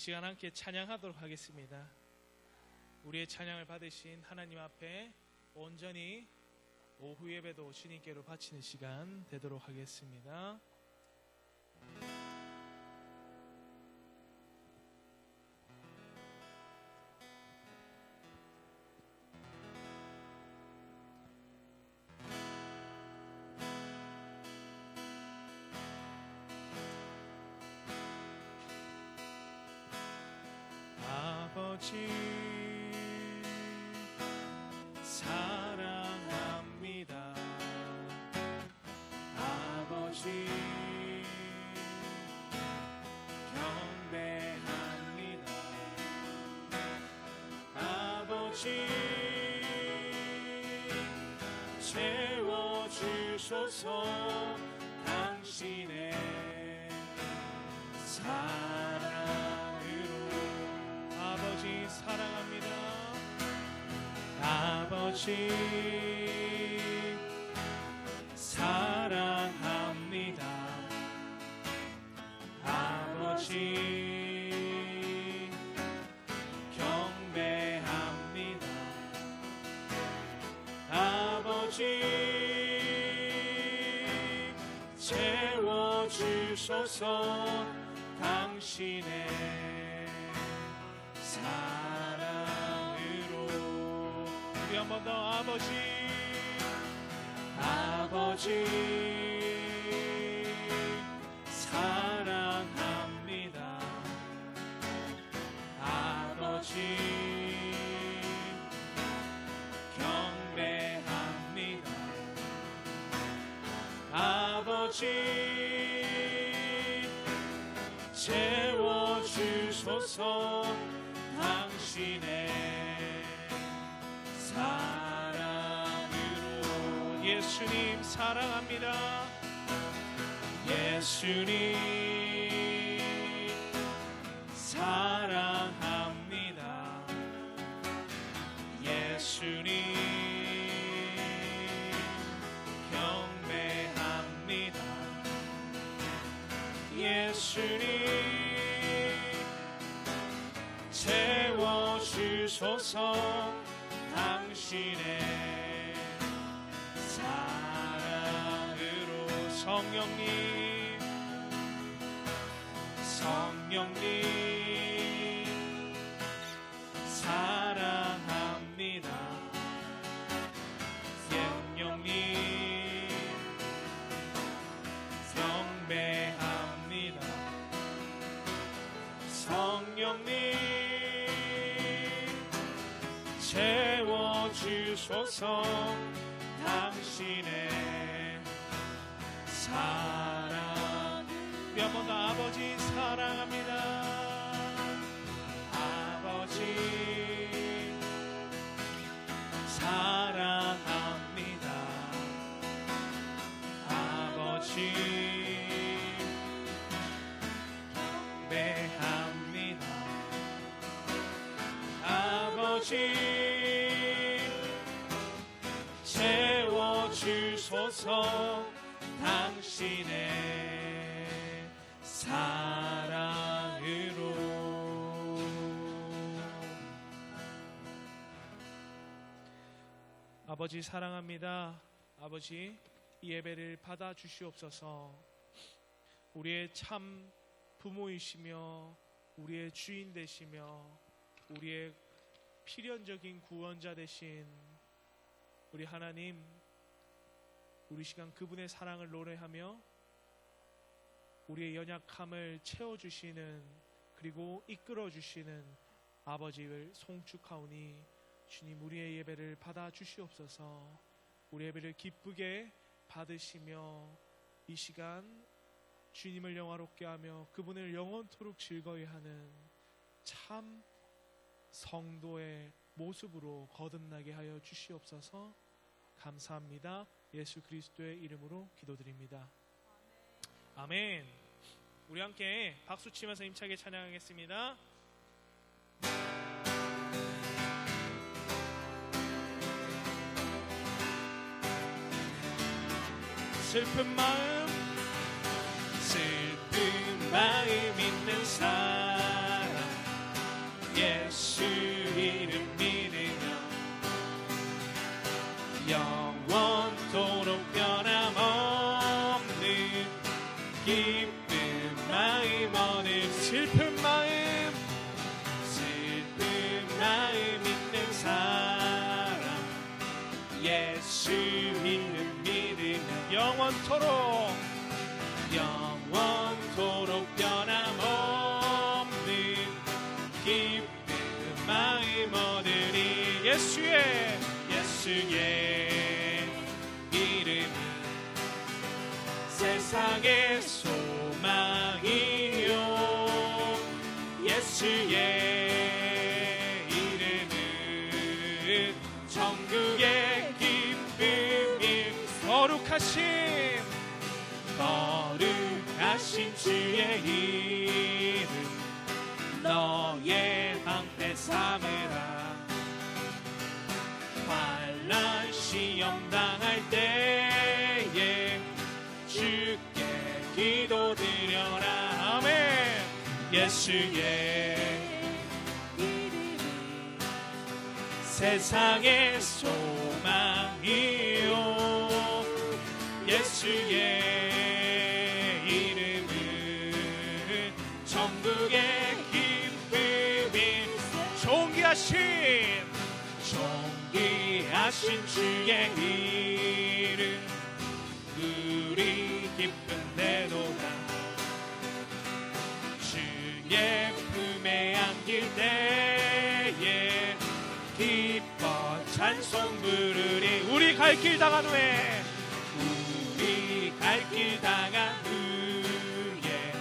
시간 함께 찬양하도록 하겠습니다. 우리의 찬양을 받으신 하나님 앞에 온전히 오후 예배도 주님께로 바치는 시간 되도록 하겠습니다. 아버지 사랑합니다. 아버지 경배합니다. 아버지 채워주소서. 당신의 아버지 사랑합니다. 아버지 사랑합니다. 아버지 경배합니다. 아버지 채워주소서. 당신의 사랑으로. 우리 한 번 더. 아버지 사랑합니다. 아버지 경배합니다. 아버지 채워주소서. 당신의 사랑으로. 예수님 사랑합니다. 예수님 사랑합니다. 예수님 경배합니다. 예수님 채워주소서. 당신의 사랑으로. 성령님 사랑합니다. 성령님 경배합니다. 성령님 채워주소서. 당신의 사랑. 우리 한 번 더. 아버지 사랑합니다. 아버지 사랑합니다. 아버지 경배합니다. 아버지 채워주소서. 당신의 사랑으로. 아버지 사랑합니다. 아버지 이 예배를 받아 주시옵소서. 우리의 참 부모이시며 우리의 주인 되시며 우리의 필연적인 구원자 되신 우리 하나님, 우리 시간 그분의 사랑을 노래하며 우리의 연약함을 채워주시는, 그리고 이끌어주시는 아버지를 송축하오니 주님 우리의 예배를 받아 주시옵소서. 우리 예배를 기쁘게 받으시며 이 시간 주님을 영화롭게 하며 그분을 영원토록 즐거이 하는 참 성도의 모습으로 거듭나게 하여 주시옵소서. 감사합니다. 예수 그리스도의 이름으로 기도드립니다. 아멘. 우리 함께 박수 치면서 힘차게 찬양하겠습니다. 슬픈 마음 있는 사람 예수 이름 믿으며 영원토록 변함없는 기쁜 마음 얻을 슬픈 마음 있는 사람 예수 이름 믿으며 영원토록 변함없는 기쁜 마음 얻으리 예수의 이름이 세상의 소망이요 예수의 이름은 천국의 기쁨이 거룩하신 주의 이름 너의 방패 삼으라 환난 시험 당할 때에 주께 기도드려라 아멘 예수의 이름이 세상의 소망이요 예수의 이름은 천국의 기쁨이 존귀하신 주의 이름 우리 기쁜 대도가 주의 품에 안길 때에 기뻐 찬송 부르리 우리 갈 길 당한 후에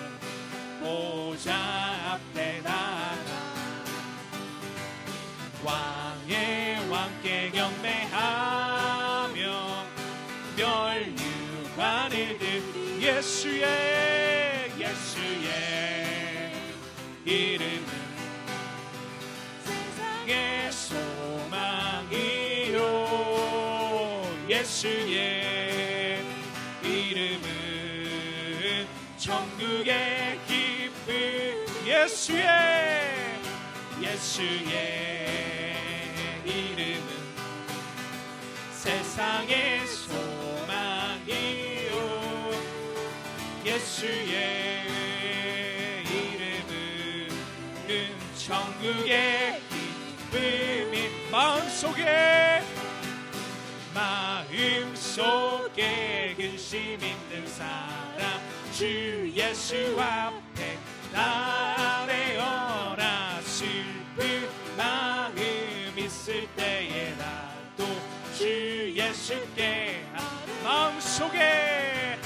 보좌 앞에 나가 왕의 왕께 경배하며 멸류관을 들 예수의 이름은 세상의 소망이요 예수의 이름은 천국의 기쁨 예수의 이름은 세상의 소망이요 예수의 이름은 천국의 기쁨이 마음속에 근심 있는 사람 주 예수 앞에 나아내어라 슬픈 마음 있을 때에라도 주 예수께 마음속에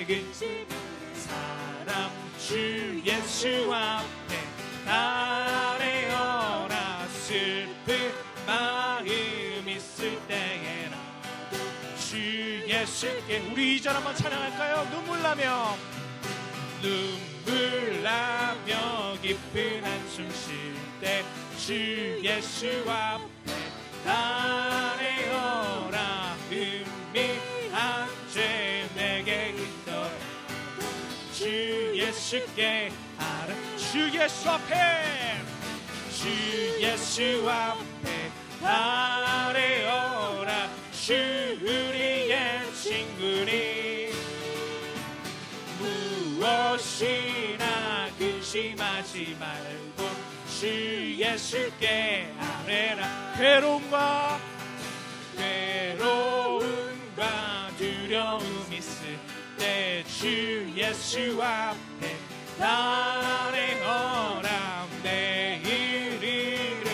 근심 있는 사람 주 예수 앞에 나아내어라 슬픈 마음 있을 때에라 주 예수께 우리 2절 한번 찬양할까요? 눈물 나며 깊은 한숨 쉴 때 주 예수 앞에 나아내어라 은밀한 죄 내게 있더라 주 예수께 알아 주 예수 앞에 나아내어라 주 우리의 친구니 무엇이나 근심하지 말고 주 예수께 아뢰라 괴로움과 두려움 있을 때 주 예수 앞에 나아내어라 내일을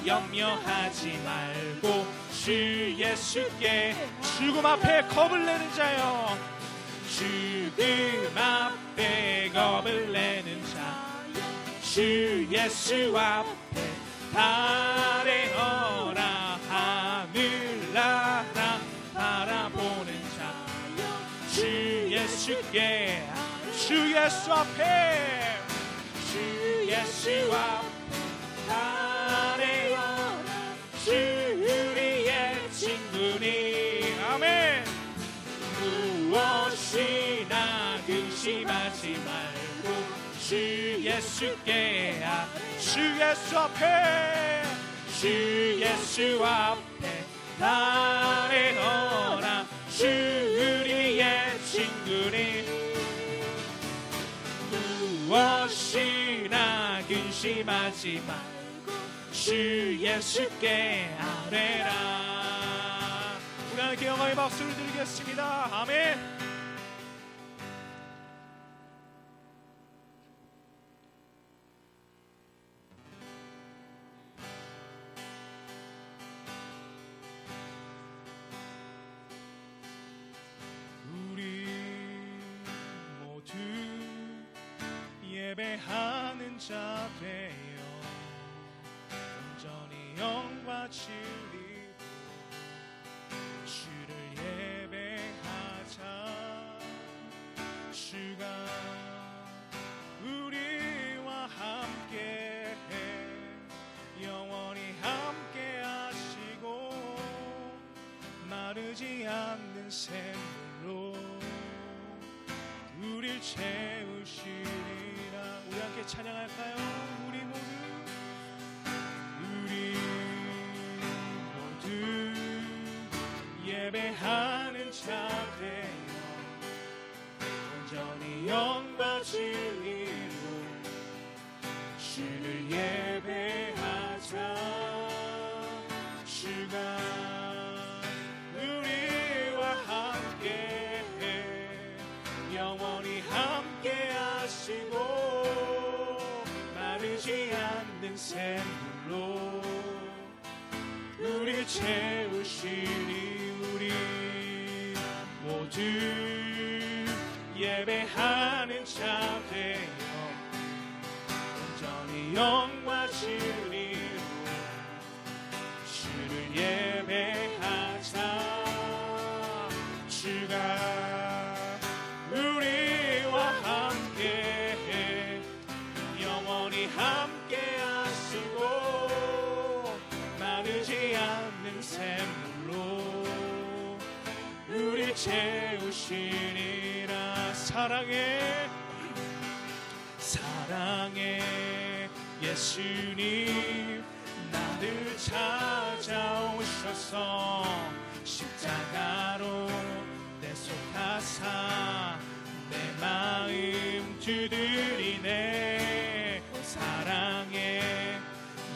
염려하지 말고 주 예수께 죽음 앞에 겁을 내는 자여 죽음 앞에 겁을 내는 자 주 예수 앞에 나아내어라 하늘 나라 바라보는 자 주 예수께 주 예수 앞에 나아내어라 주 우리의 친구니 아멘 무엇이나 근심하지 말고 주 주 예수께 주 예수 앞에 주 예수 앞에 나래어라 주 우리의 친구니 무엇이나 근심하지 말고 주 예수께 아뢰라. 우리 하나님께 영광의 박수를 드리겠습니다. 아멘. 예배하는 자 되어 온전히 영과 진리로 주를 예배하자. 주가 우리와 함께 영원히 함께 하시고 마르지 않는 샘물로 우릴 채우시리. 우리 함께 찬양할까요? 우리 모두 예배하는 자 되어 온전히 영과 진리로 주를 예배하자. 주가 우리와 함께 영원히 함께 하시고 마르지 않는 샘물로 우리 채우시니. 우리 모두 예배하는 자 되어 온전히 영과 진리로 주를 예배하자. 주가 우리와 함께 영원히 함께 하시고 마르지 않는 샘물로 우리 채우시리라. 사랑해 예수님 나를 찾아오셔서 십자가로 내 속하사 내 마음 두드리네. 사랑해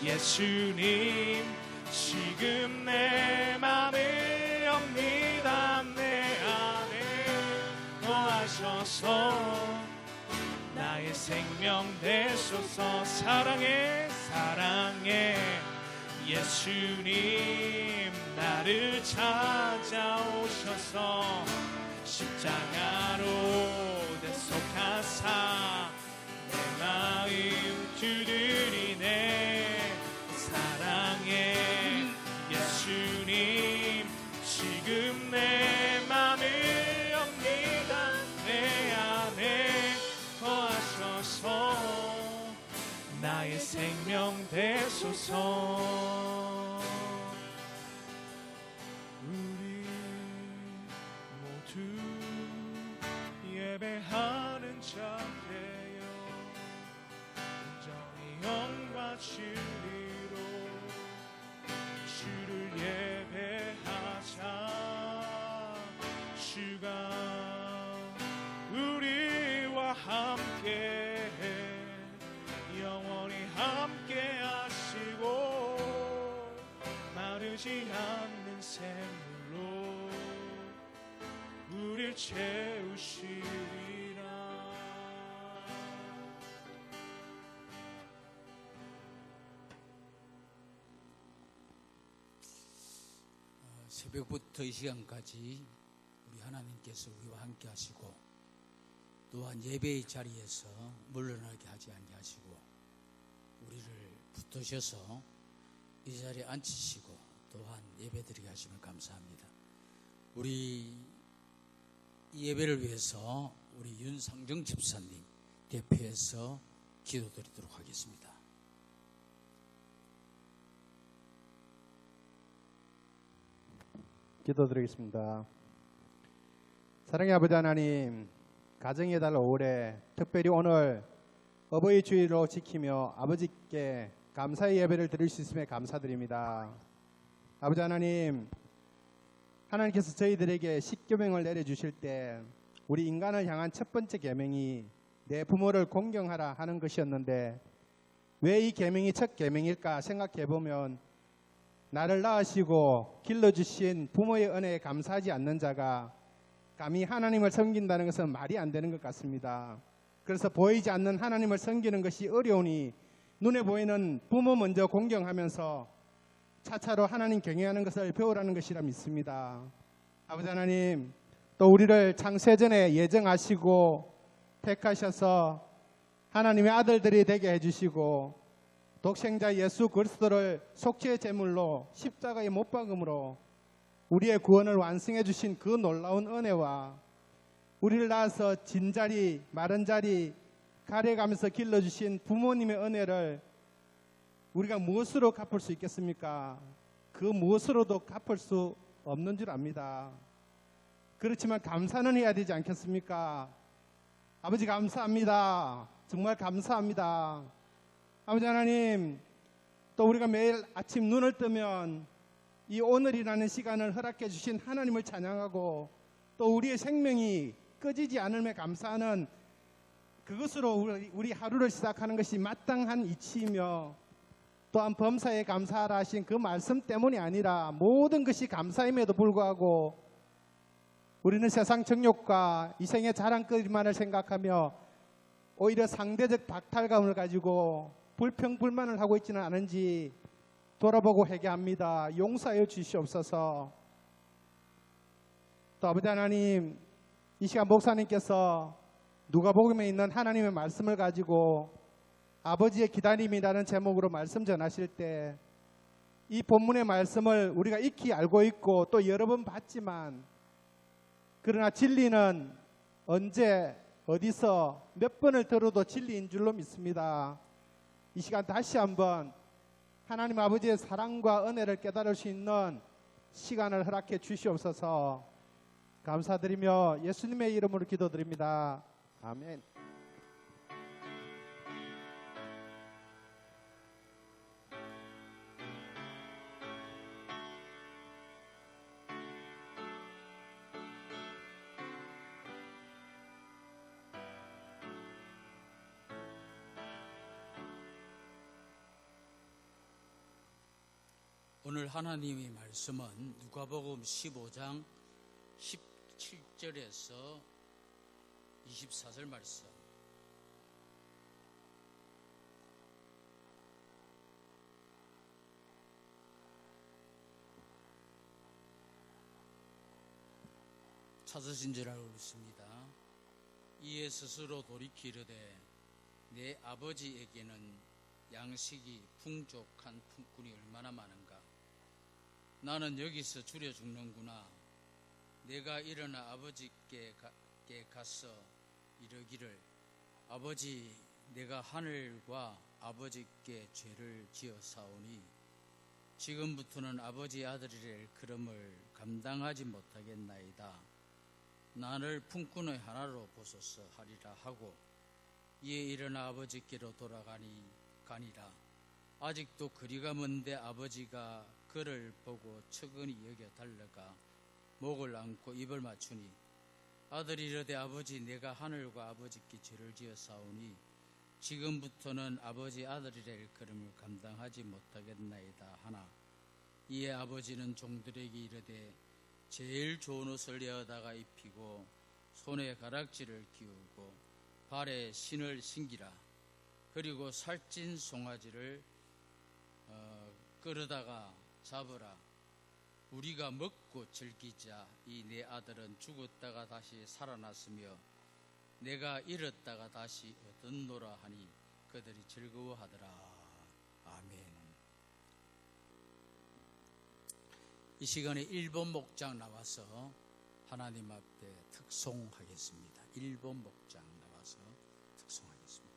예수님 지금 내 맘에 옵니다. 내 안에 거하셔서 나의 생명 되소서. 사랑해 예수님 나를 찾아오셔서 십자가로 내 속하사 내 마음 두드리네. 사랑해 예수님 지금 내 맘에 옵니다. 내 안에 거하셔서 나의 생명 되소서. 우리 모두 예배하는 자 되어 온전히 영과 진리로 주를 예배하자. 주가 우리와 함께 영원히 함께 하시고 마르지 않는 샘물로 우릴 채우시리라. 새벽부터 이 시간까지 우리 하나님께서 우리와 함께 하시고 또한 예배의 자리에서 물러나게 하지 않게 하시고 우리를 붙드셔서 이 자리에 앉히시고 또한 예배드리게 하심을 감사합니다. 우리 이 예배를 위해서 우리 윤상정 집사님 대표해서 기도드리도록 하겠습니다. 기도드리겠습니다. 사랑의 아버지 하나님, 가정의 달 5월에 특별히 오늘 어버이 주일로 지키며 아버지께 감사의 예배를 드릴 수 있음에 감사드립니다. 아버지 하나님, 하나님께서 저희들에게 십계명을 내려주실 때 우리 인간을 향한 첫 번째 계명이 내 부모를 공경하라 하는 것이었는데, 왜 이 계명이 첫 계명일까 생각해 보면, 나를 낳으시고 길러주신 부모의 은혜에 감사하지 않는 자가 감히 하나님을 섬긴다는 것은 말이 안 되는 것 같습니다. 그래서 보이지 않는 하나님을 섬기는 것이 어려우니 눈에 보이는 부모 먼저 공경하면서 차차로 하나님 경외하는 것을 배우라는 것이라 믿습니다. 아버지 하나님, 또 우리를 창세전에 예정하시고 택하셔서 하나님의 아들들이 되게 해주시고 독생자 예수 그리스도를 속죄의 제물로 십자가에 못 박음으로 우리의 구원을 완성해 주신 그 놀라운 은혜와 우리를 낳아서 진자리 마른 자리 가려가면서 길러주신 부모님의 은혜를 우리가 무엇으로 갚을 수 있겠습니까? 그 무엇으로도 갚을 수 없는 줄 압니다. 그렇지만 감사는 해야 되지 않겠습니까? 아버지 감사합니다. 정말 감사합니다. 아버지 하나님, 또 우리가 매일 아침 눈을 뜨면 이 오늘이라는 시간을 허락해 주신 하나님을 찬양하고 또 우리의 생명이 꺼지지 않음에 감사하는 그것으로 우리 하루를 시작하는 것이 마땅한 이치이며, 또한 범사에 감사하라 하신 그 말씀 때문이 아니라 모든 것이 감사임에도 불구하고 우리는 세상 정욕과 이 생의 자랑거리만을 생각하며 오히려 상대적 박탈감을 가지고 불평불만을 하고 있지는 않은지 돌아보고 회개합니다. 용서하여 주시옵소서. 또 아버지 하나님, 이 시간 목사님께서 누가복음에 있는 하나님의 말씀을 가지고 아버지의 기다림이라는 제목으로 말씀 전하실 때 이 본문의 말씀을 우리가 익히 알고 있고 또 여러 번 봤지만, 그러나 진리는 언제 어디서 몇 번을 들어도 진리인 줄로 믿습니다. 이 시간 다시 한번 하나님 아버지의 사랑과 은혜를 깨달을 수 있는 시간을 허락해 주시옵소서. 감사드리며 예수님의 이름으로 기도드립니다. 아멘. 오늘 하나님의 말씀은 누가복음 15장 17절에서 24절 말씀. 찾으신 줄 알고 있습니다. 이에 스스로 돌이키 이르되 내 아버지에게는 양식이 풍족한 품꾼이 얼마나 많은가. 나는 여기서 줄여 죽는구나. 내가 일어나 아버지께 가서 이르기를, 아버지, 내가 하늘과 아버지께 죄를 지었사오니 지금부터는 아버지 아들이랄 그름을 감당하지 못하겠나이다. 나를 품꾼의 하나로 보소서 하리라 하고 이에 일어나 아버지께로 가니라. 아직도 거리가 먼데 아버지가 그를 보고 측은히 여겨 달려가 목을 안고 입을 맞추니, 아들이 이르되 아버지, 내가 하늘과 아버지께 죄를 지었사오니 지금부터는 아버지 아들이라 일컬음을 감당하지 못하겠나이다 하나, 이에 아버지는 종들에게 이르되 제일 좋은 옷을 내어다가 입히고 손에 가락지를 끼우고 발에 신을 신기라. 그리고 살찐 송아지를 끌어다가 잡으라. 우리가 먹고 즐기자. 이 내 아들은 죽었다가 다시 살아났으며 내가 잃었다가 다시 얻었노라 하니 그들이 즐거워하더라. 아멘. 이 시간에 1번 목장 나와서 하나님 앞에 특송하겠습니다. 1번 목장 나와서 특송하겠습니다.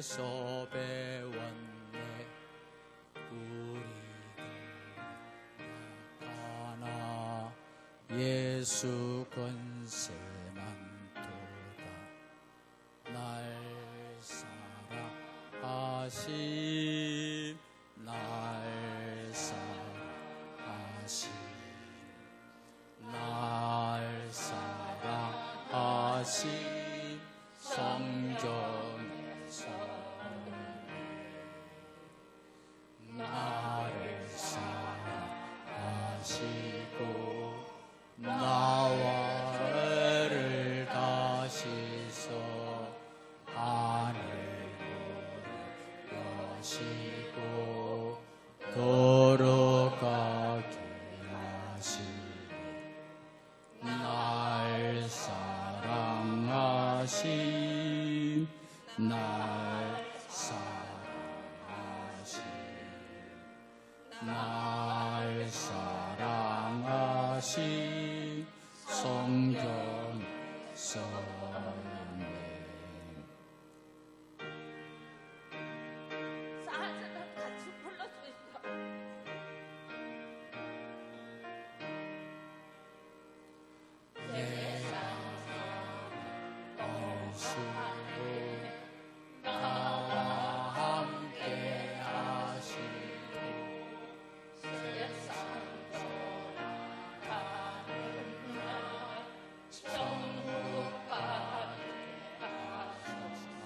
예수께서 배웠네. 우리도 약하나 예수 권세만 도다. 날 사랑하심, 날 사랑하심, 날 사랑하심, 성경에서 나를 사랑하시고 나와 애를 다시서 하늘로 여시고 걸어가게 하시니 날 사랑하신, 날 사랑하신, 날 사랑하신 성경 성령. 사랑을 같이 불러주세요. 나와 함께 하시고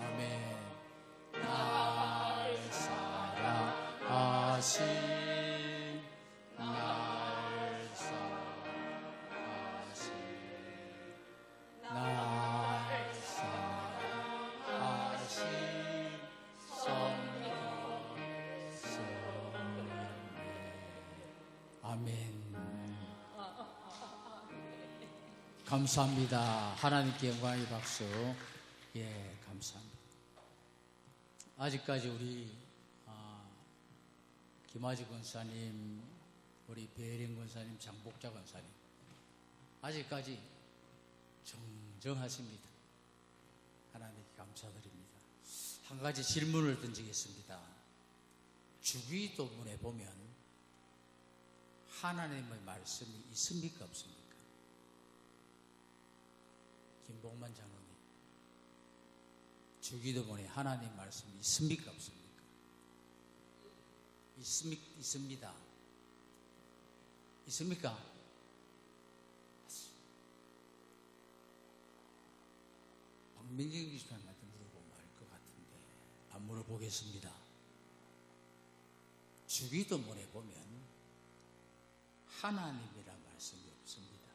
아멘. 날 사랑하신, 날 사랑하신, 날 사랑하신 성령 성령. 아멘. 감사합니다. 하나님께 영광의 박수. 예, 감사합니다. 아직까지 우리 김아지 권사님, 우리 배혜린 권사님, 장복자 권사님 아직까지 정정하십니다. 하나님께 감사드립니다. 한 가지 질문을 던지겠습니다. 주기도문에 보면 하나님의 말씀이 있습니까, 없습니까? 김복만 장로님, 주기도문에 하나님 말씀이 있습니까, 없습니까? 있습니다. 있습니까? 박민정 기수님한테 물어보면 알 것 같은데 안 물어보겠습니다. 주기도문에 보면 하나님이란 말씀이 없습니다.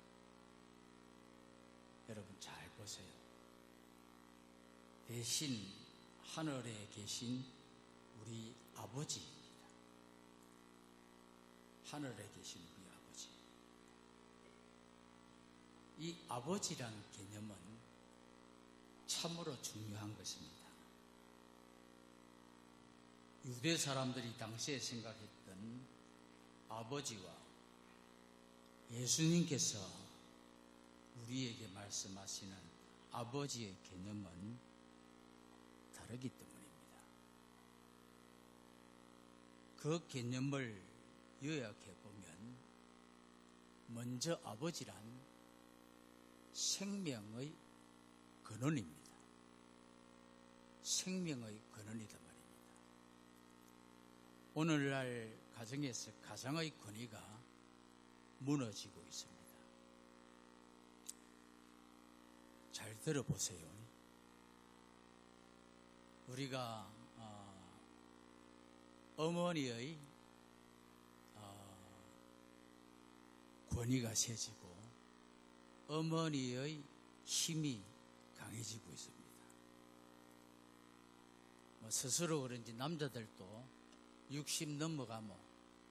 여러분 잘 보세요. 대신 하늘에 계신 우리 아버지입니다. 하늘에 계신 우리 아버지. 이 아버지란 개념은 참으로 중요한 것입니다. 유대 사람들이 당시에 생각했던 아버지와 예수님께서 우리에게 말씀하시는 아버지의 개념은 다르기 때문입니다. 그 개념을 요약해 보면 먼저 아버지란 생명의 근원입니다. 생명의 근원이다 말입니다. 오늘날 가정에서 가장의 권위가 무너지고 있습니다. 잘 들어보세요. 우리가 어머니의 권위가 세지고 어머니의 힘이 강해지고 있습니다. 스스로 그런지 남자들도 60 넘어가면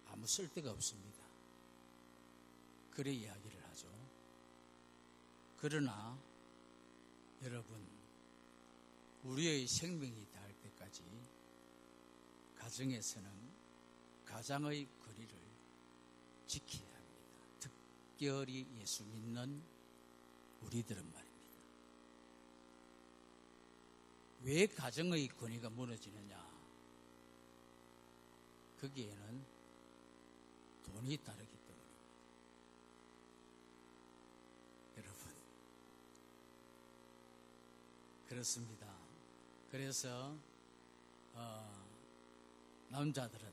아무 쓸데가 없습니다. 그래 이야기를 하죠. 그러나 여러분, 우리의 생명이 닿을 때까지 가정에서는 가장의 거리를 지켜야 합니다. 특별히 예수 믿는 우리들은 말입니다. 왜 가정의 권위가 무너지느냐? 거기에는 돈이 따르기 때문입니다. 여러분, 그렇습니다. 그래서 남자들은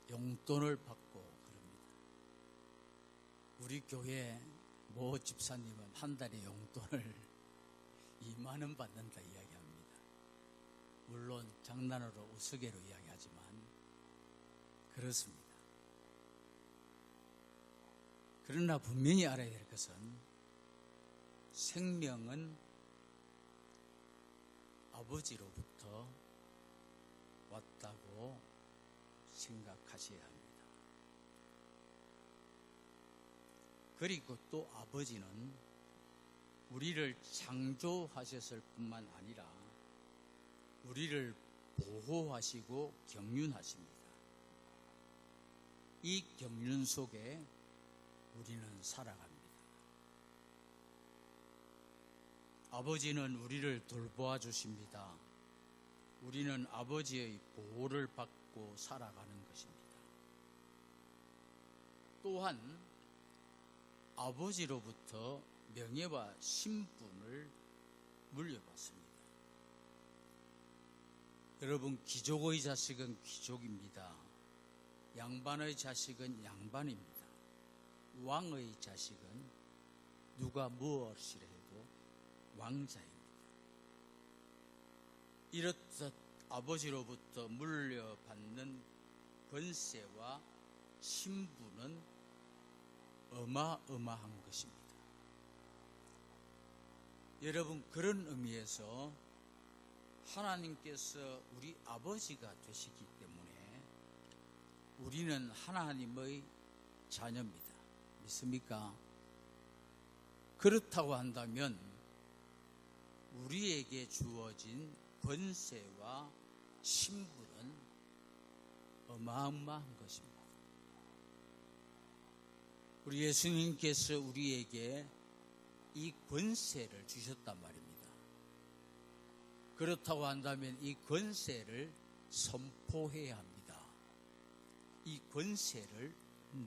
용돈을 받고 그럽니다. 우리 교회 모 집사님은 한 달에 용돈을 2만 원 받는다 이야기합니다. 물론 장난으로 우스개로 이야기하지만 그렇습니다. 그러나 분명히 알아야 될 것은 생명은 아버지로부터 왔다고 생각하셔야 합니다. 그리고 또 아버지는 우리를 창조하셨을 뿐만 아니라 우리를 보호하시고 경륜하십니다. 이 경륜 속에 우리는 살아갑니다. 아버지는 우리를 돌보아 주십니다. 우리는 아버지의 보호를 받고 살아가는 것입니다. 또한 아버지로부터 명예와 신분을 물려받습니다. 여러분, 귀족의 자식은 귀족입니다. 양반의 자식은 양반입니다. 왕의 자식은 누가 무엇이라 해도 왕자입니다. 이렇듯 아버지로부터 물려받는 권세와 신분은 어마어마한 것입니다. 여러분, 그런 의미에서 하나님께서 우리 아버지가 되시기 때문에 우리는 하나님의 자녀입니다. 믿습니까? 그렇다고 한다면 우리에게 주어진 권세와 신분은 어마어마한 것입니다. 우리 예수님께서 우리에게 이 권세를 주셨단 말입니다. 그렇다고 한다면 이 권세를 선포해야 합니다. 이 권세를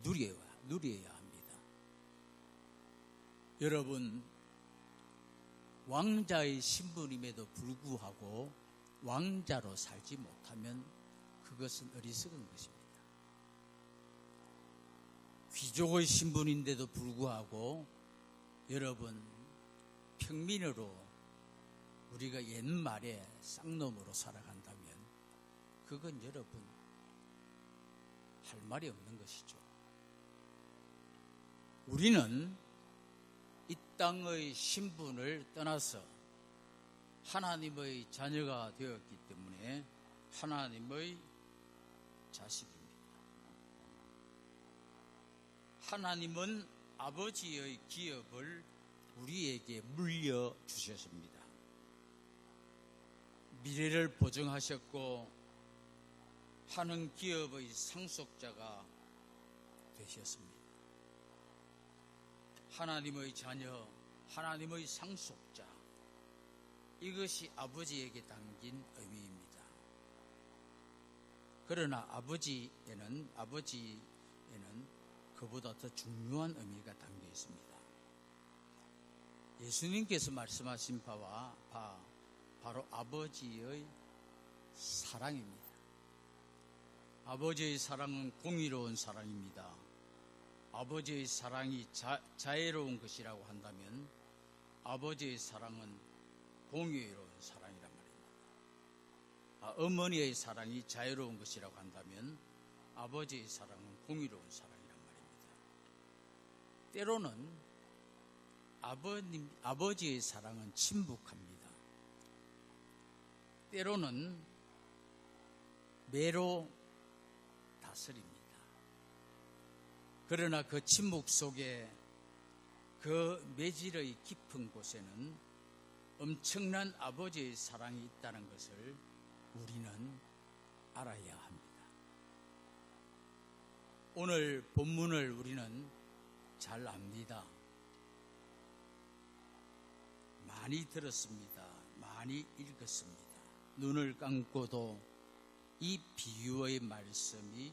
누려야 합니다. 여러분, 왕자의 신분임에도 불구하고 왕자로 살지 못하면 그것은 어리석은 것입니다. 귀족의 신분인데도 불구하고 여러분, 평민으로 우리가 옛말에 쌍놈으로 살아간다면 그건 여러분 할 말이 없는 것이죠. 우리는 이 땅의 신분을 떠나서 하나님의 자녀가 되었기 때문에 하나님의 자식입니다. 하나님은 아버지의 기업을 우리에게 물려주셨습니다. 미래를 보증하셨고 하는 기업의 상속자가 되셨습니다. 하나님의 자녀, 하나님의 상속자, 이것이 아버지에게 담긴 의미입니다. 그러나 아버지에는 그보다 더 중요한 의미가 담겨 있습니다. 예수님께서 말씀하신 바와 바로 아버지의 사랑입니다. 아버지의 사랑은 공의로운 사랑입니다. 아버지의 사랑이 자애로운 것이라고 한다면 아버지의 사랑은 공의로운 사랑이란 말입니다. 어머니의 사랑이 자애로운 것이라고 한다면 아버지의 사랑은 공의로운 사랑이란 말입니다. 때로는 아버지의 사랑은 침묵합니다. 때로는 매로 다스립니다. 그러나 그 침묵 속에 그 매질의 깊은 곳에는 엄청난 아버지의 사랑이 있다는 것을 우리는 알아야 합니다. 오늘 본문을 우리는 잘 압니다. 많이 들었습니다. 많이 읽었습니다. 눈을 감고도 이 비유의 말씀이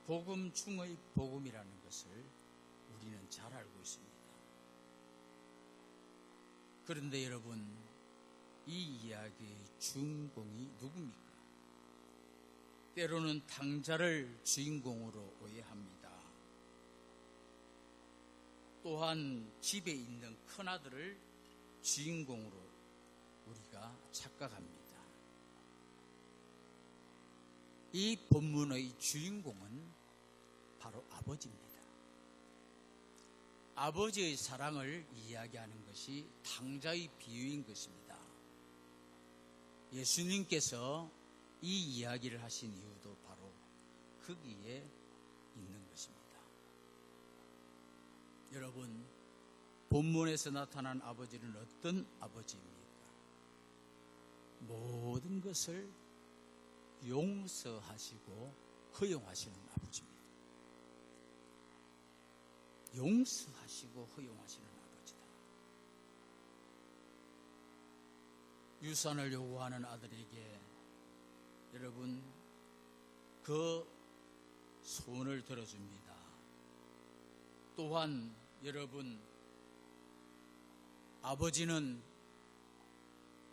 복음 중의 복음이라는 것을 우리는 잘 알고 있습니다. 그런데 여러분, 이 이야기의 주인공이 누굽니까? 때로는 탕자를 주인공으로 오해합니다. 또한 집에 있는 큰아들을 주인공으로 우리가 착각합니다. 이 본문의 주인공은 바로 아버지입니다. 아버지의 사랑을 이야기하는 것이 탕자의 비유인 것입니다. 예수님께서 이 이야기를 하신 이유도 바로 거기에 있는 것입니다. 여러분, 본문에서 나타난 아버지는 어떤 아버지입니까? 모든 것을 용서하시고 허용하시는 아버지입니다. 용서하시고 허용하시는 아버지다. 유산을 요구하는 아들에게 여러분 그 손을 들어줍니다. 또한 여러분, 아버지는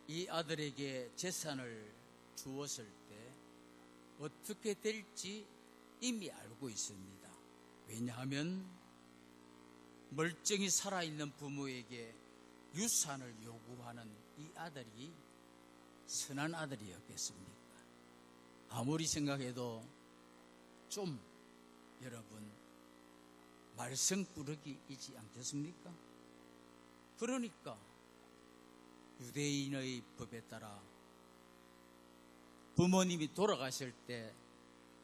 이 아들에게 재산을 주었을 때 어떻게 될지 이미 알고 있습니다. 왜냐하면 멀쩡히 살아있는 부모에게 유산을 요구하는 이 아들이 선한 아들이었겠습니까? 아무리 생각해도 좀 여러분 말썽꾸러기이지 않겠습니까? 그러니까 유대인의 법에 따라 부모님이 돌아가실 때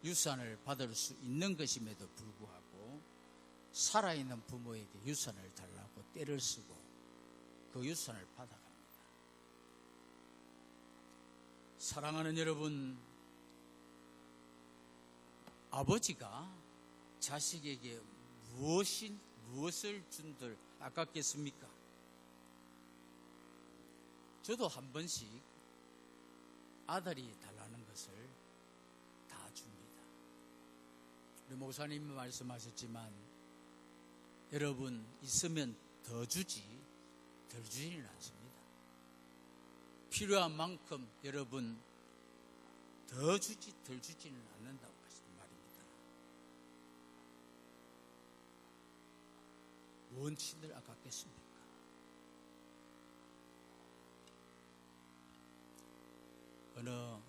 유산을 받을 수 있는 것임에도 불구하고 살아있는 부모에게 유산을 달라고 떼를 쓰고 그 유산을 받아갑니다. 사랑하는 여러분, 아버지가 자식에게 무엇을 준들 아깝겠습니까? 저도 한 번씩 아들이 달라는 것을 다 줍니다. 우리 목사님이 말씀하셨지만 여러분, 있으면 더 주지 덜 주지는 않습니다. 필요한 만큼 여러분 더 주지 덜 주지는 않는다고 하시는 말입니다. 원친들 아깝겠습니까? 어느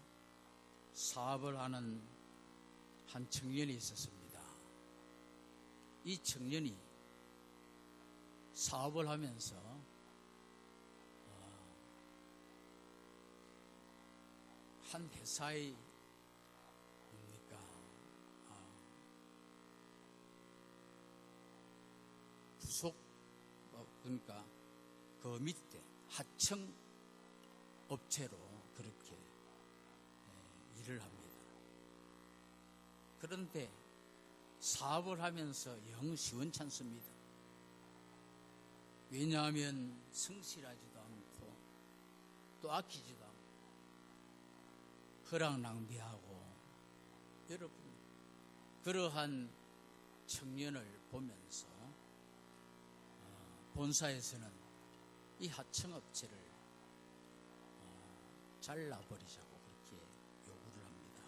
사업을 하는 한 청년이 있었습니다. 이 청년이 사업을 하면서 한 회사의 부속 그러니까 그 밑에 하청 업체로 그렇게 일을 합니다. 그런데 사업을 하면서 영 시원찮습니다. 왜냐하면 성실하지도 않고 또 아끼지도 않고 허락 낭비하고, 여러분 그러한 청년을 보면서 본사에서는 이 하청업체를 잘라버리자고 그렇게 요구를 합니다.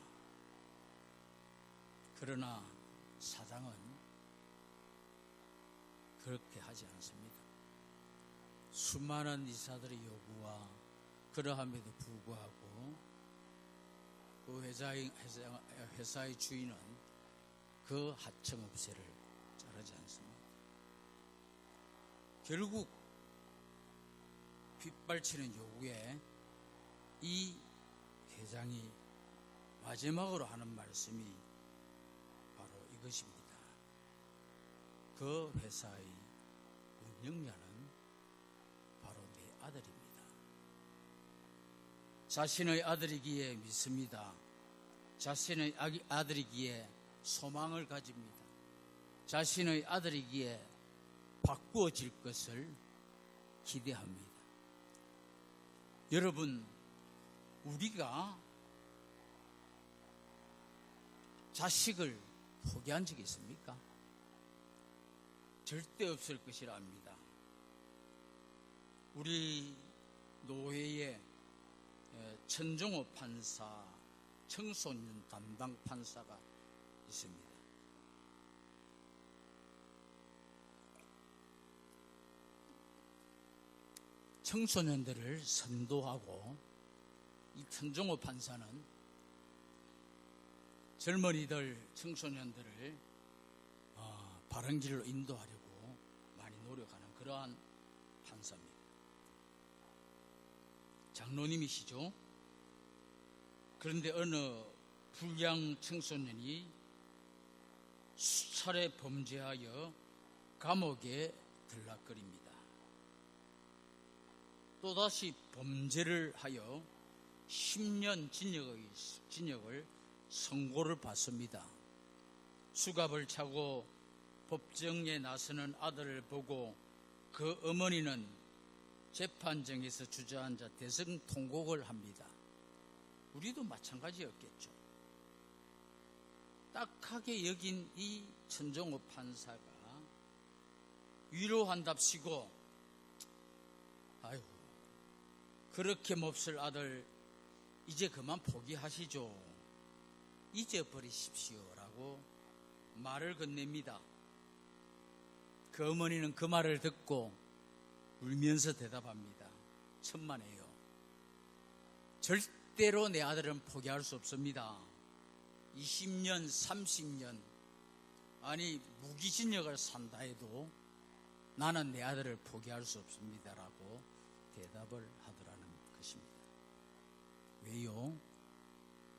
그러나 사장은 그렇게 하지 않습니다. 수많은 이사들의 요구와 그러함에도 불구하고 그 회사의 주인은 그 하청업체를 자르지 않습니다. 결국 빗발치는 요구에 이 회장이 마지막으로 하는 말씀이 바로 이것입니다. 그 회사의 운영자는 바로 내 아들입니다. 자신의 아들이기에 믿습니다. 자신의 아들이기에 소망을 가집니다. 자신의 아들이기에 바꾸어질 것을 기대합니다. 여러분, 우리가 자식을 포기한 적이 있습니까? 절대 없을 것이라 합니다. 우리 노회에 천종호 판사, 청소년 담당 판사가 있습니다. 청소년들을 선도하고, 이 천종호 판사는 젊은이들, 청소년들을 바른 길로 인도하려고 많이 노력하는 그러한 판사입니다. 장로님이시죠. 그런데 어느 불량 청소년이 수차례 범죄하여 감옥에 들락거립니다. 또다시 범죄를 하여 10년 징역을 선고를 받습니다. 수갑을 차고 법정에 나서는 아들을 보고 그 어머니는 재판정에서 주저앉아 대성통곡을 합니다. 우리도 마찬가지였겠죠. 딱하게 여긴 이 천종호 판사가 위로한답시고, 아이고, 그렇게 몹쓸 아들 이제 그만 포기하시죠. 잊어버리십시오라고 말을 건넵니다. 그 어머니는 그 말을 듣고 울면서 대답합니다. 천만에요. 절대로 내 아들은 포기할 수 없습니다. 20년, 30년, 아니 무기징역을 산다 해도 나는 내 아들을 포기할 수 없습니다라고 대답을 하더라는 것입니다. 왜요?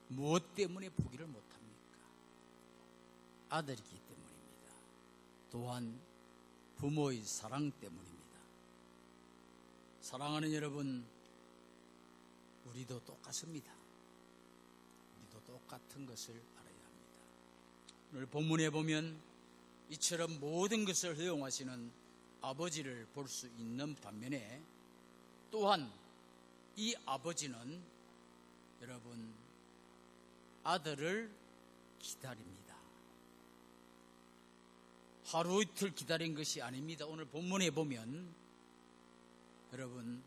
무엇 때문에 포기를 못합니까? 아들이기 때문입니다. 또한 부모의 사랑 때문입니다. 사랑하는 여러분, 우리도 똑같습니다. 우리도 똑같은 것을 알아야 합니다. 오늘 본문에 보면 이처럼 모든 것을 허용하시는 아버지를 볼 수 있는 반면에, 또한 이 아버지는 여러분 아들을 기다립니다. 하루 이틀 기다린 것이 아닙니다. 오늘 본문에 보면 여러분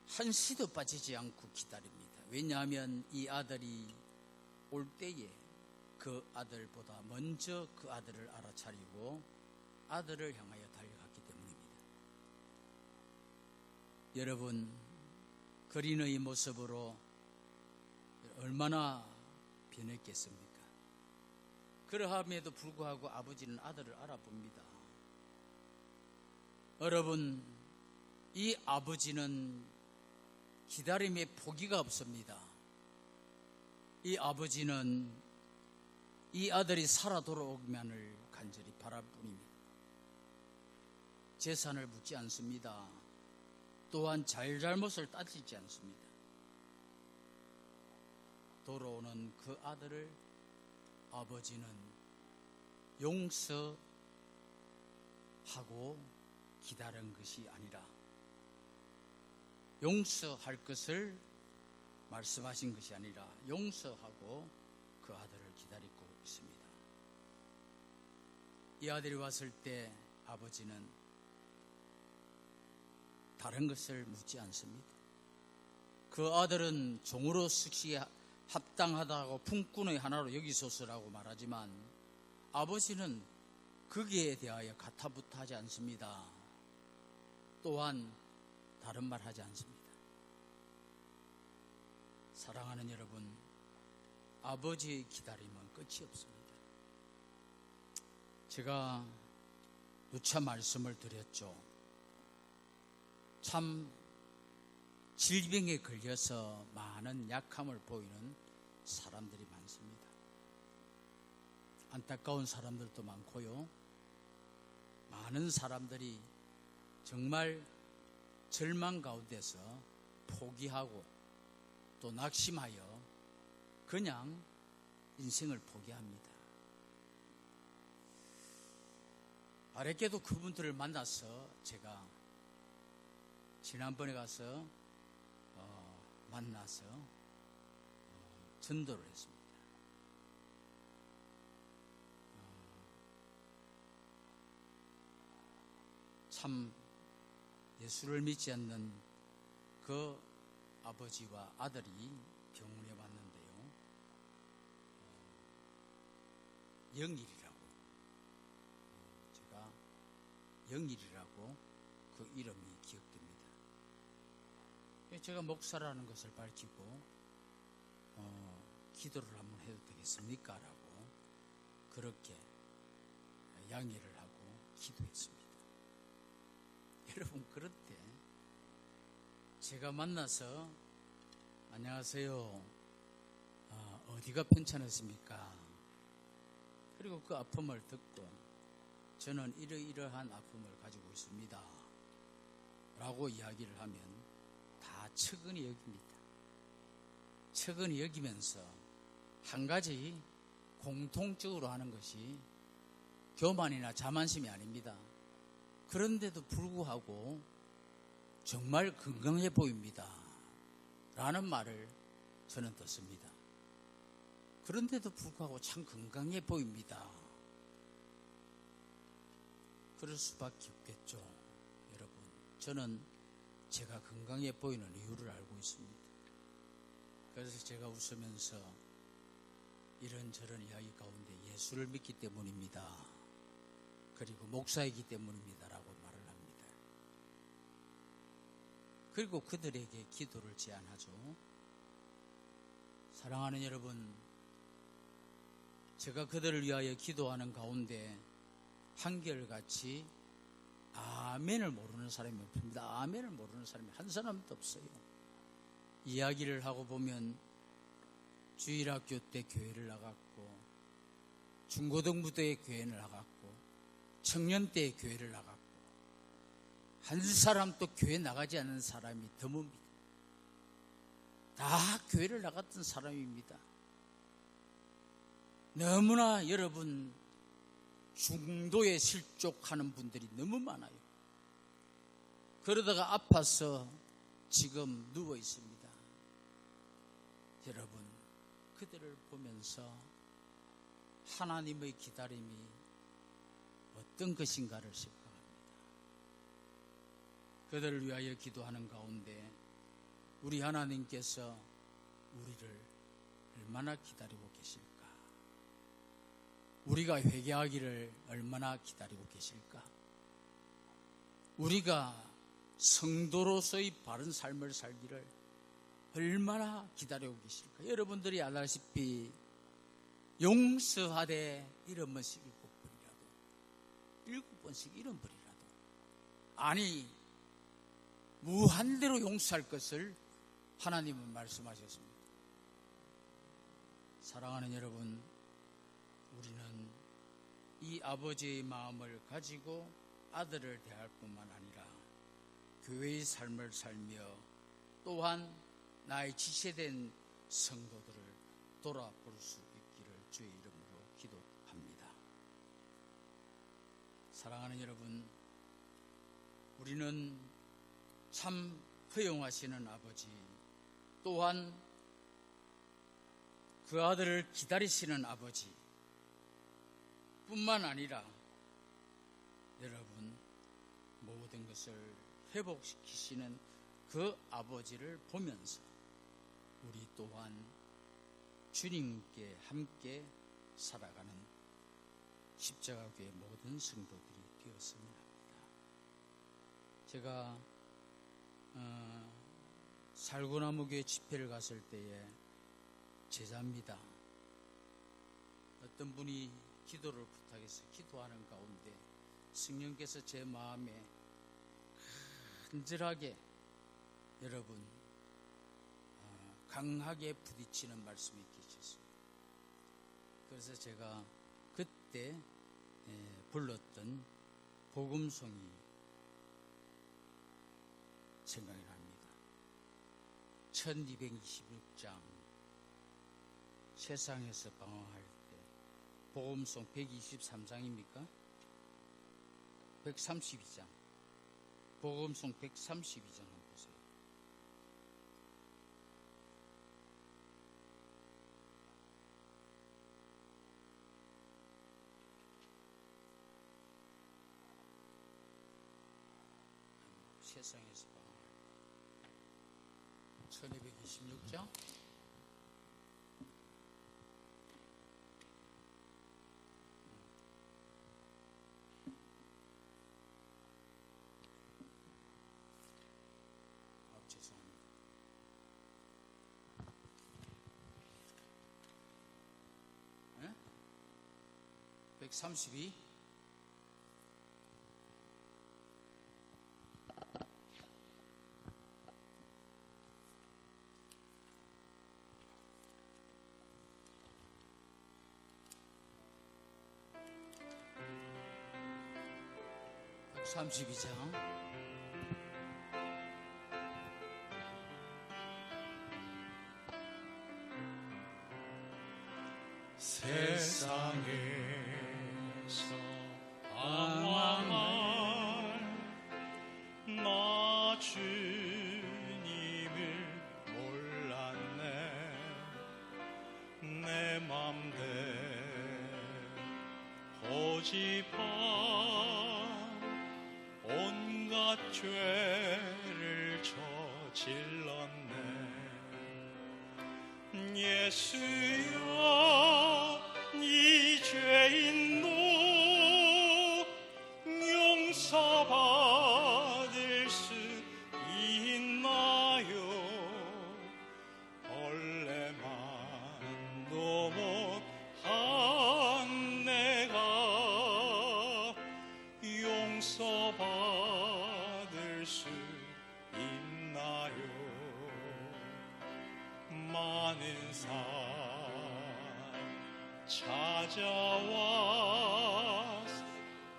한시도 빠지지 않고 기다립니다. 왜냐하면 이 아들이 올 때에 그 아들보다 먼저 그 아들을 알아차리고 아들을 향하여 달려갔기 때문입니다. 여러분, 그린의 모습으로 얼마나 변했겠습니까? 그러함에도 불구하고 아버지는 아들을 알아봅니다. 여러분, 이 아버지는 기다림에 포기가 없습니다. 이 아버지는 이 아들이 살아 돌아오기만을 간절히 바랄 뿐입니다. 재산을 묻지 않습니다. 또한 잘잘못을 따지지 않습니다. 돌아오는 그 아들을 아버지는 용서하고 기다린 것이 아니라 용서할 것을 말씀하신 것이 아니라 용서하고 그 아들을 기다리고 있습니다. 이 아들이 왔을 때 아버지는 다른 것을 묻지 않습니다. 그 아들은 종으로 즉시 합당하다고 품꾼의 하나로 여기소서라고 말하지만 아버지는 거기에 대하여 가타부타하지 않습니다. 또한 다른 말 하지 않습니다. 사랑하는 여러분, 아버지의 기다림은 끝이 없습니다. 제가 누차 말씀을 드렸죠. 참 질병에 걸려서 많은 약함을 보이는 사람들이 많습니다. 안타까운 사람들도 많고요. 많은 사람들이 정말 절망 가운데서 포기하고 또 낙심하여 그냥 인생을 포기합니다. 아랫게도 그분들을 만나서 제가 지난번에 가서 만나서 전도를 했습니다. 참 예수를 믿지 않는 그 아버지와 아들이 병원에 왔는데요. 영일이라고, 제가 영일이라고 그 이름이 기억됩니다. 제가 목사라는 것을 밝히고 기도를 한번 해도 되겠습니까? 라고 그렇게 양해를 하고 기도했습니다. 여러분, 그럴 때 제가 만나서 안녕하세요, 어디가 편찮으십니까? 그리고 그 아픔을 듣고 저는 이러이러한 아픔을 가지고 있습니다 라고 이야기를 하면 다 측은히 여깁니다. 측은히 여기면서 한 가지 공통적으로 하는 것이 교만이나 자만심이 아닙니다. 그런데도 불구하고 정말 건강해 보입니다 라는 말을 저는 듣습니다. 그런데도 불구하고 참 건강해 보입니다. 그럴 수밖에 없겠죠. 여러분, 저는 제가 건강해 보이는 이유를 알고 있습니다. 그래서 제가 웃으면서 이런저런 이야기 가운데 예수를 믿기 때문입니다. 그리고 목사이기 때문입니다 라고 말을 합니다. 그리고 그들에게 기도를 제안하죠. 사랑하는 여러분, 제가 그들을 위하여 기도하는 가운데 한결같이 아멘을 모르는 사람이 없습니다. 아멘을 모르는 사람이 한 사람도 없어요. 이야기를 하고 보면 주일학교 때 교회를 나갔고, 중고등부 때 교회를 나갔고, 청년 때 교회를 나갔고, 한 사람도 교회 나가지 않는 사람이 드뭅니다. 다 교회를 나갔던 사람입니다. 너무나 여러분, 중도에 실족하는 분들이 너무 많아요. 그러다가 아파서 지금 누워 있습니다. 여러분, 그들을 보면서 하나님의 기다림이 어떤 것인가를 생각합니다. 그들을 위하여 기도하는 가운데 우리 하나님께서 우리를 얼마나 기다리고 계실까? 우리가 회개하기를 얼마나 기다리고 계실까? 우리가 성도로서의 바른 삶을 살기를 얼마나 기다리고 계실까? 여러분들이 알다시피 용서하되 7번씩 7번이라도 7번씩 7번이라도 아니 무한대로 용서할 것을 하나님은 말씀하셨습니다. 사랑하는 여러분, 우리는 이 아버지의 마음을 가지고 아들을 대할 뿐만 아니라 교회의 삶을 살며 또한 나의 지체된 성도들을 돌아볼 수 있기를 주의 이름으로 기도합니다. 사랑하는 여러분, 우리는 참 허용하시는 아버지, 또한 그 아들을 기다리시는 아버지 뿐만 아니라 여러분, 모든 것을 회복시키시는 그 아버지를 보면서 우리 또한 주님께 함께 살아가는 십자가교회 모든 성도들이 되었으면 합니다. 제가 살구나무교회 집회를 갔을 때에 제자입니다. 어떤 분이 기도를 부탁해서 기도하는 가운데 성령께서 제 마음에 간절하게 여러분 강하게 부딪히는 말씀이 계셨습니다. 그래서 제가 그때 불렀던 복음송이 생각이 납니다. 1226장 세상에서 방황할 때 복음송 123장입니까? 132장, 복음송 132장 한번 보세요. 세상에서 1226장, 죄송합니다. 132, 삼십이 장 세상에서 방황할 나 주님을 몰랐네. 내 맘대로 고집한 온갖 죄를 저질렀네. 예수여, 이 죄인도 용서받을 수 있나요? 벌레만도 못한 내가 용서받을 수 있나요? 많은 산 찾아와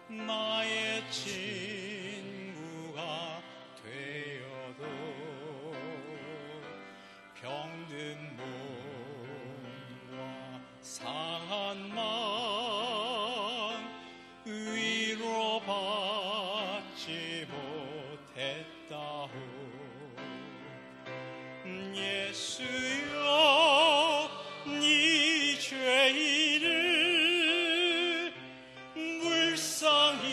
나의 친구가 되어도 병든 몸과 상한 마음 위로받지 못했다오. 예수여, 이 죄인을 불쌍히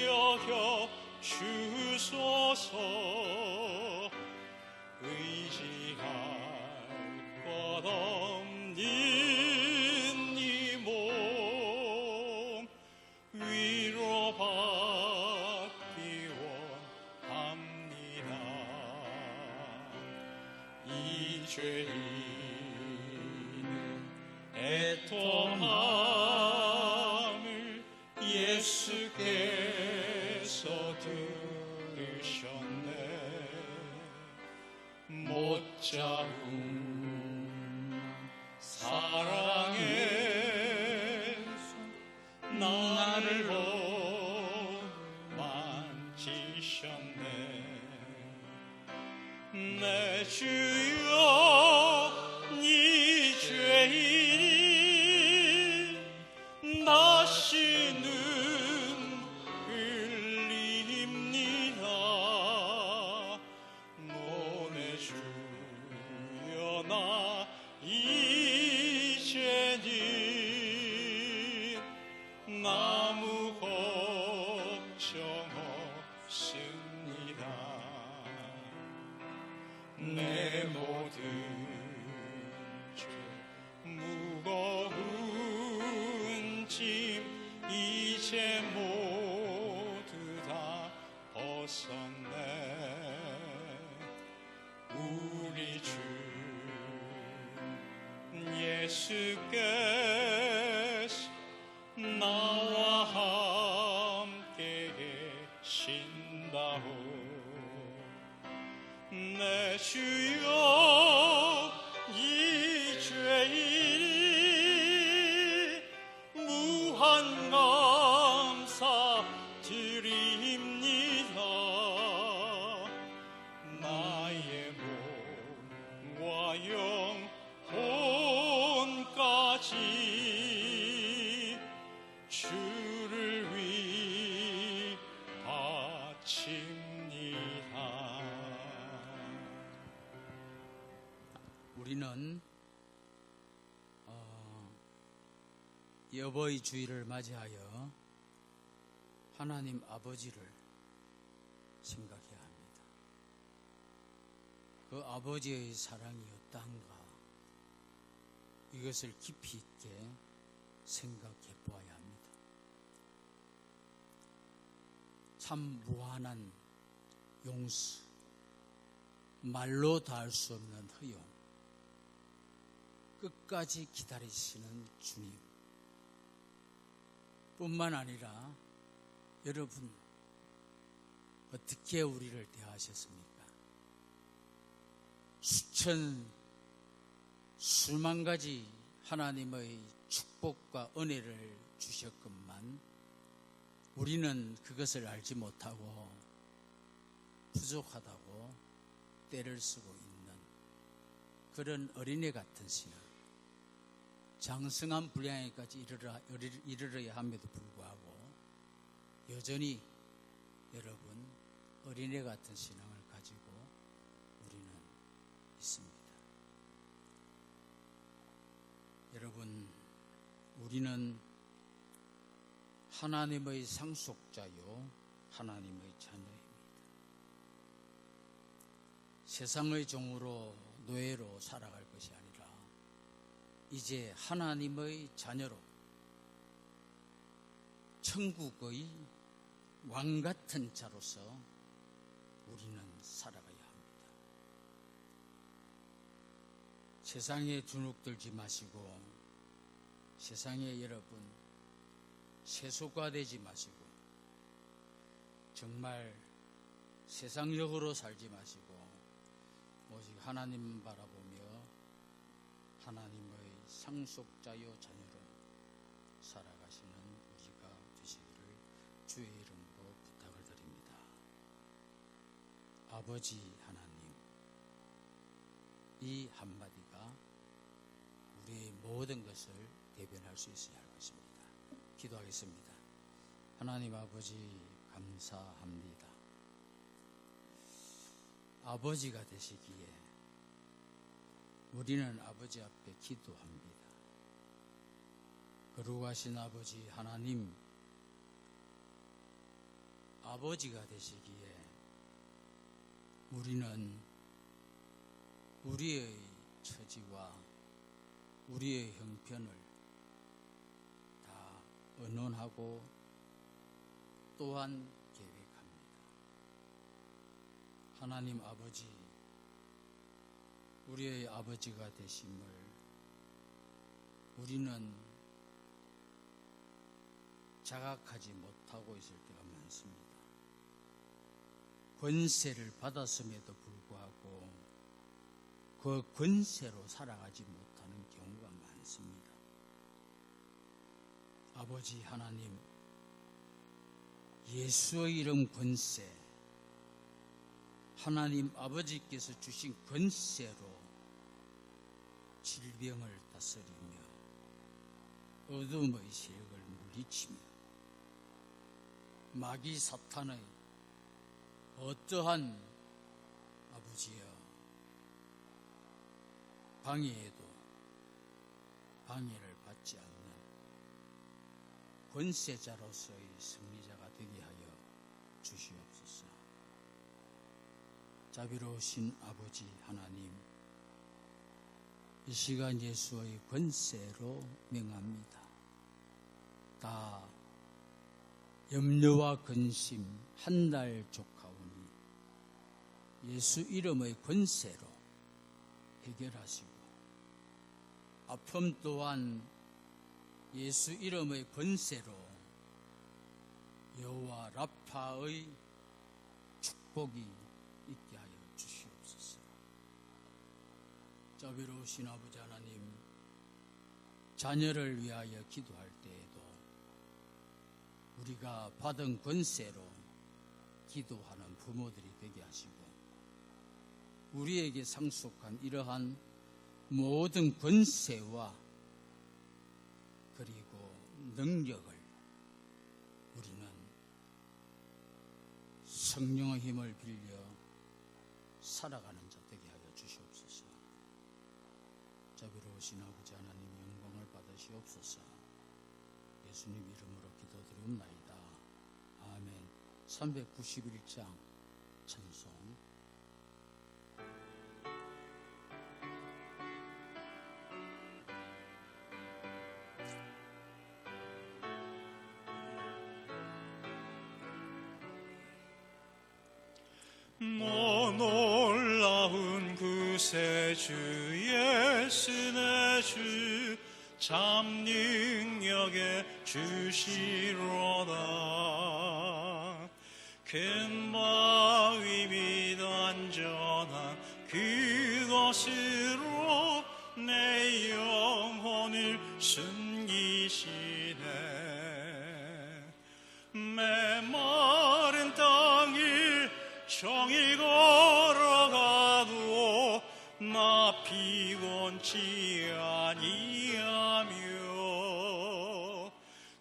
여겨 주소서. 의지할 것 없는 이 몸 위로받기 원합니다. 이 죄인은 애통함을 예수께서 들으셨네. 못자국 사랑에 나를 만지셨네. 내 주여, 이 죄인이 다시는 흘립니다. 노내 주여, 나 이제는 아무 걱정 없습니다. 내 모든 죄 무거운 짐 이제 모두 다 벗었네. 우리 주 예수께서 나와 함께 계신다오. 내 주여, 이 죄인이 무한 감사 드립니다. 나의 몸과 영혼까지 주를 위해 우리는 여보의 주일을 맞이하여 하나님 아버지를 생각해야 합니다. 그 아버지의 사랑이 어떠한가, 이것을 깊이 있게 생각해 보아야 합니다. 참 무한한 용서, 말로 다 할 수 없는 허용, 끝까지 기다리시는 주님 뿐만 아니라 여러분 어떻게 우리를 대하셨습니까? 수만 가지 하나님의 축복과 은혜를 주셨건만 우리는 그것을 알지 못하고 부족하다고 떼를 쓰고 있는 그런 어린애 같은 신앙, 장성한 분량에까지 이르러야 함에도 불구하고 여전히 여러분 어린애 같은 신앙을 가지고 우리는 있습니다. 여러분, 우리는 하나님의 상속자요 하나님의 자녀입니다. 세상의 종으로 노예로 살아갈 것이 아니라 이제 하나님의 자녀로 천국의 왕 같은 자로서 우리는 살아가야 합니다. 세상에 주눅들지 마시고 세상에 여러분 세속화되지 마시고 정말 세상적으로 살지 마시고 오직 하나님 바라보며 하나님의 상속자요 자녀로 살아가시는 우리가 되시기를 주의 이름으로 부탁을 드립니다. 아버지 하나님, 이 한마디가 우리의 모든 것을 대변할 수 있어야 할 것입니다. 기도하겠습니다. 하나님 아버지 감사합니다. 아버지가 되시기에 우리는 아버지 앞에 기도합니다. 거룩하신 아버지 하나님, 아버지가 되시기에 우리는 우리의 처지와 우리의 형편을 다 의논하고 또한 계획합니다. 하나님 아버지, 우리의 아버지가 되심을 우리는 자각하지 못하고 있을 때가 많습니다. 권세를 받았음에도 불구하고 그 권세로 살아가지 못하는 경우가 많습니다. 아버지 하나님, 예수의 이름 권세, 하나님 아버지께서 주신 권세로 질병을 다스리며 어둠의 세력을 물리치며 마귀 사탄의 어떠한 아버지여 방해에도 방해를 받지 않는 권세자로서의 승리자가 되게 하여 주시옵소서. 자비로우신 아버지 하나님, 이 시간 예수의 권세로 명합니다. 다 염려와 근심 한 달 족하오니 예수 이름의 권세로 해결하시고 아픔 또한 예수 이름의 권세로 여호와 라파의 축복이 있게 하여 주시옵소서. 자비로우신 아버지 하나님, 자녀를 위하여 기도할 때에도 우리가 받은 권세로 기도하는 부모들이 되게 하시고 우리에게 상속한 이러한 모든 권세와 그리고 능력을 우리는 성령의 힘을 빌려 살아가는 자 되게 하여 주시옵소서. 하시옵소서. 예수님 이름으로 기도드리옵나이다. 아멘. 391장 찬송. 너 놀라운 구세주 예수 내 주 참 능력의 주시로다. 큰 바위 및 안전한 그것으로 내 영혼을 숨기시네. 메마른 땅을 정일 걸어가도 나 피곤치 아니하며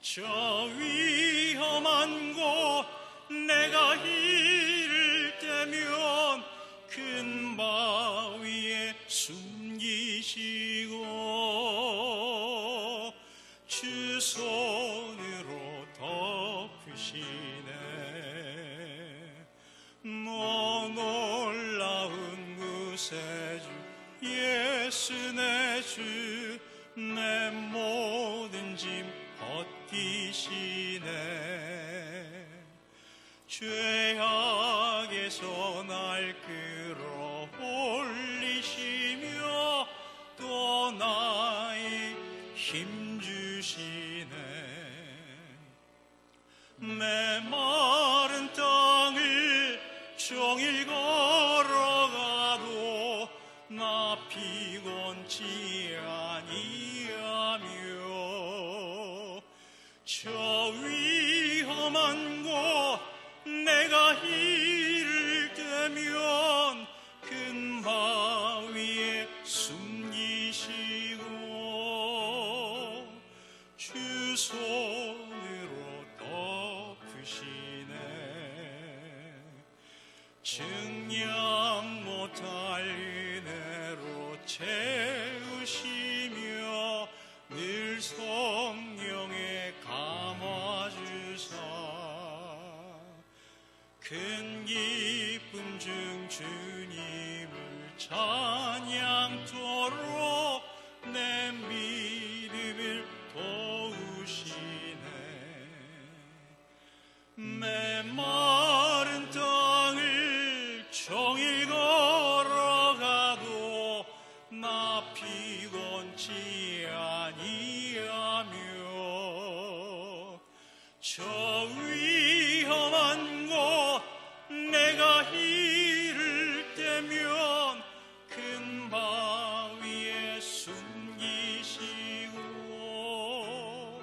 저 위험한 곳 내가 이를 때면 큰 바위에 숨기시고 주 손으로 덮으시네. 너 놀라운 구세주 예수 내 주 내 모든 짐 벗기시네. 죄악에서 날 끌어올리시며 또 나의 힘 주시네. 메마른 땅을 종일 걸어가도 나 피곤치 아니하며 저 위험한 곳 내가 이를 때면 큰 바위에 숨기시고 주 손으로 덮으시네. 증량 못할 은혜로 채우시며 늘 성령에 감화주사 큰 기쁨 중 주님을 찬양토록 내 믿음을 도우시네. 메마른 땅을 종일 걸어가도 나 피곤치 아니하며 저 위험한 곳 내가 이를 때면 큰 바위에 숨기시고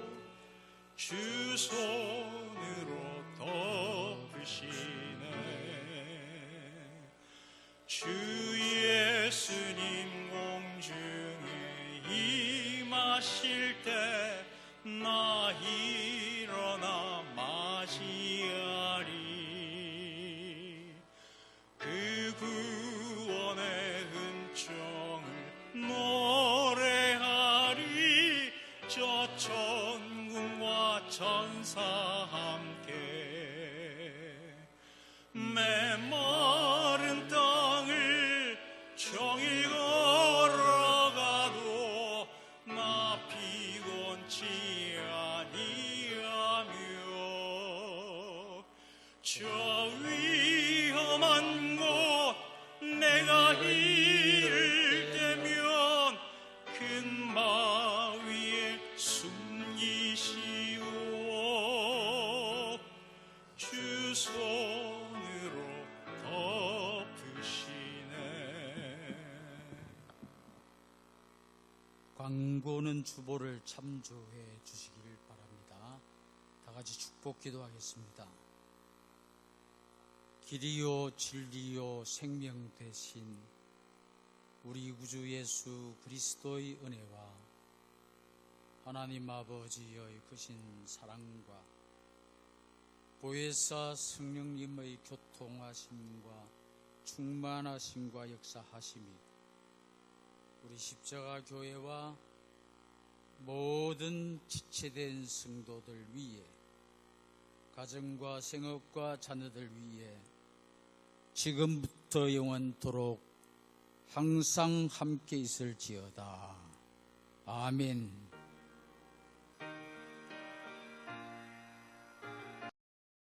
주 손으로 덮으시네. 주 예수님 공중에 임하실 때 나 일어나 맞이하리. 그 구원의 은총을 노래하리. 저 천군과 천사 함께 메마른 땅을 종일 걸어가도 나 피곤치 아니하며 저 위험한 곳 내가 이를 때면 큰 바위에 숨기시고 주 손으로 덮으시네. 광고는 주보를 참조해 주시기를 바랍니다. 다 같이 축복 기도하겠습니다. 길이요 진리요 생명 되신 우리 구주 예수 그리스도의 은혜와 하나님 아버지의 크신 사랑과 보혜사 성령님의 교통하심과 충만하심과 역사하심이 우리 십자가 교회와 모든 지체된 성도들 위해, 가정과 생업과 자녀들 위해 지금부터 영원토록 항상 함께 있을지어다. 아멘.